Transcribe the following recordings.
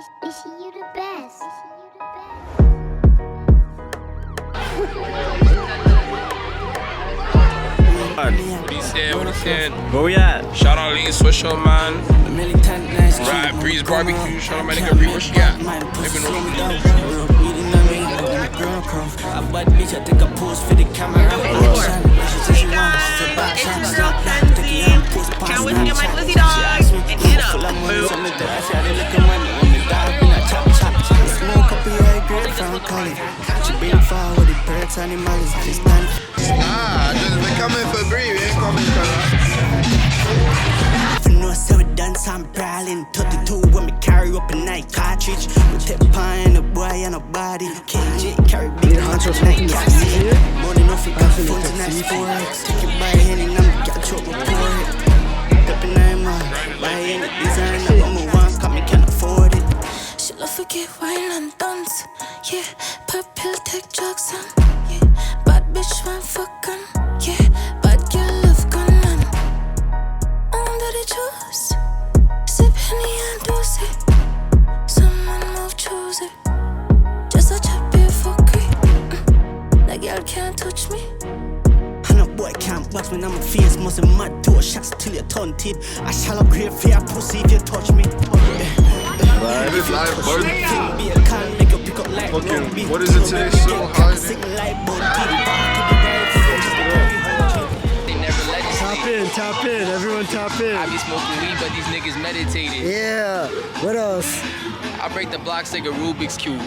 Is you the best? What he saying? What he saying? Where we at? Shout out Lean Swisher, man. Right, Breeze BBQ. Shout out my nigga Breeze. What you got? Even A bad bitch, I take a pose for the camera. Hey guys, it's your girl Kenzie. Can't wait to get my pussy dog and get up. Smoke up your high grade from college. She been far with the birds and animals. This time. Nah, we're coming for Bree. We ain't coming for If you know, so we dance, I'm brawling. 32 when we carry up a night cartridge. We take pine, a boy and a body. KJ carry big hunch of night cassie. Money enough, we got phones and nice forex. Take it by hand and I'm catch up with it. Up in 9 months, buy any design. I'm a one, cause me can't afford it. She love to get wild and dance. Yeah, pop pill, take drugs on. Yeah, bad bitch want fucking. Yeah, bad girl love gun on. Under the juice, sip Henny and dose it. Someone move, choose it. Just a chat be fuckery. That girl can't touch me. And a boy can't watch me, I'm a face. Must have mad two shots till you turn tip. I shall upgrade for your pussy if you touch me. If you touch me, Be a can make a pick up like fucking, what is it today? So high. They never let us Tap in, everyone tap in. I be smoking weed, but these niggas meditated. Yeah, what else? I break the blocks like a Rubik's Cube.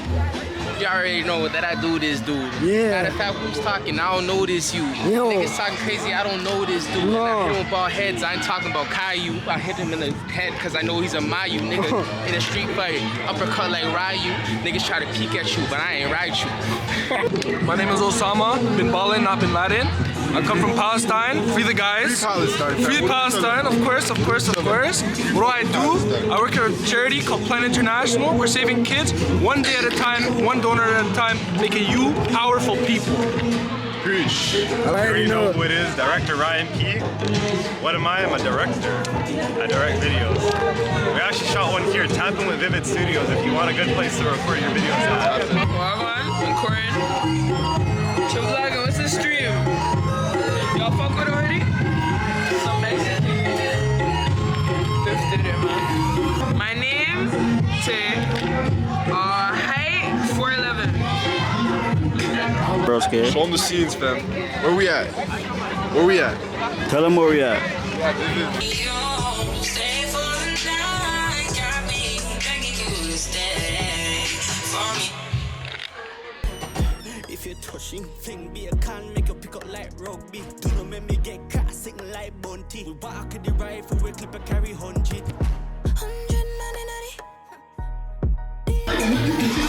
You already know that I do this, dude. Yeah. Matter of fact, who's talking? I don't know this you. Yo. Niggas talking crazy, I don't know this dude. No. I hit him about heads, I ain't talking about Caillou. I hit him in the head because I know he's a Mayu, nigga. In a street fight, uppercut like Ryu. Niggas try to peek at you, but I ain't right you. My name is Osama, bin Laden, not bin Laden. I come from Palestine, free the guys. Free Palestine, of course, of course, of course. What do? I work at a charity called Plan International. We're saving kids one day at a time, one donor at a time, making you powerful people. Preach. I already know who it is, director Ryan Key. What am I? I'm a director. I direct videos. We actually shot one here, tap in with Vivid Studios if you want a good place to record your videos at. Wagwan, I'm Corin. Chill Vlog, what's the stream? Y'all fuck with already? Some nice. My name, height, 4'11". Bro, scared. Show them the scenes, fam. Where we at? Where we at? Tell them where we at. If you're touching, fling be a can make you pick up like rugby. Do not make me get caught sitting like Bunty. We walk in the rifle, we clip a carry 100. 100 naughty naughty.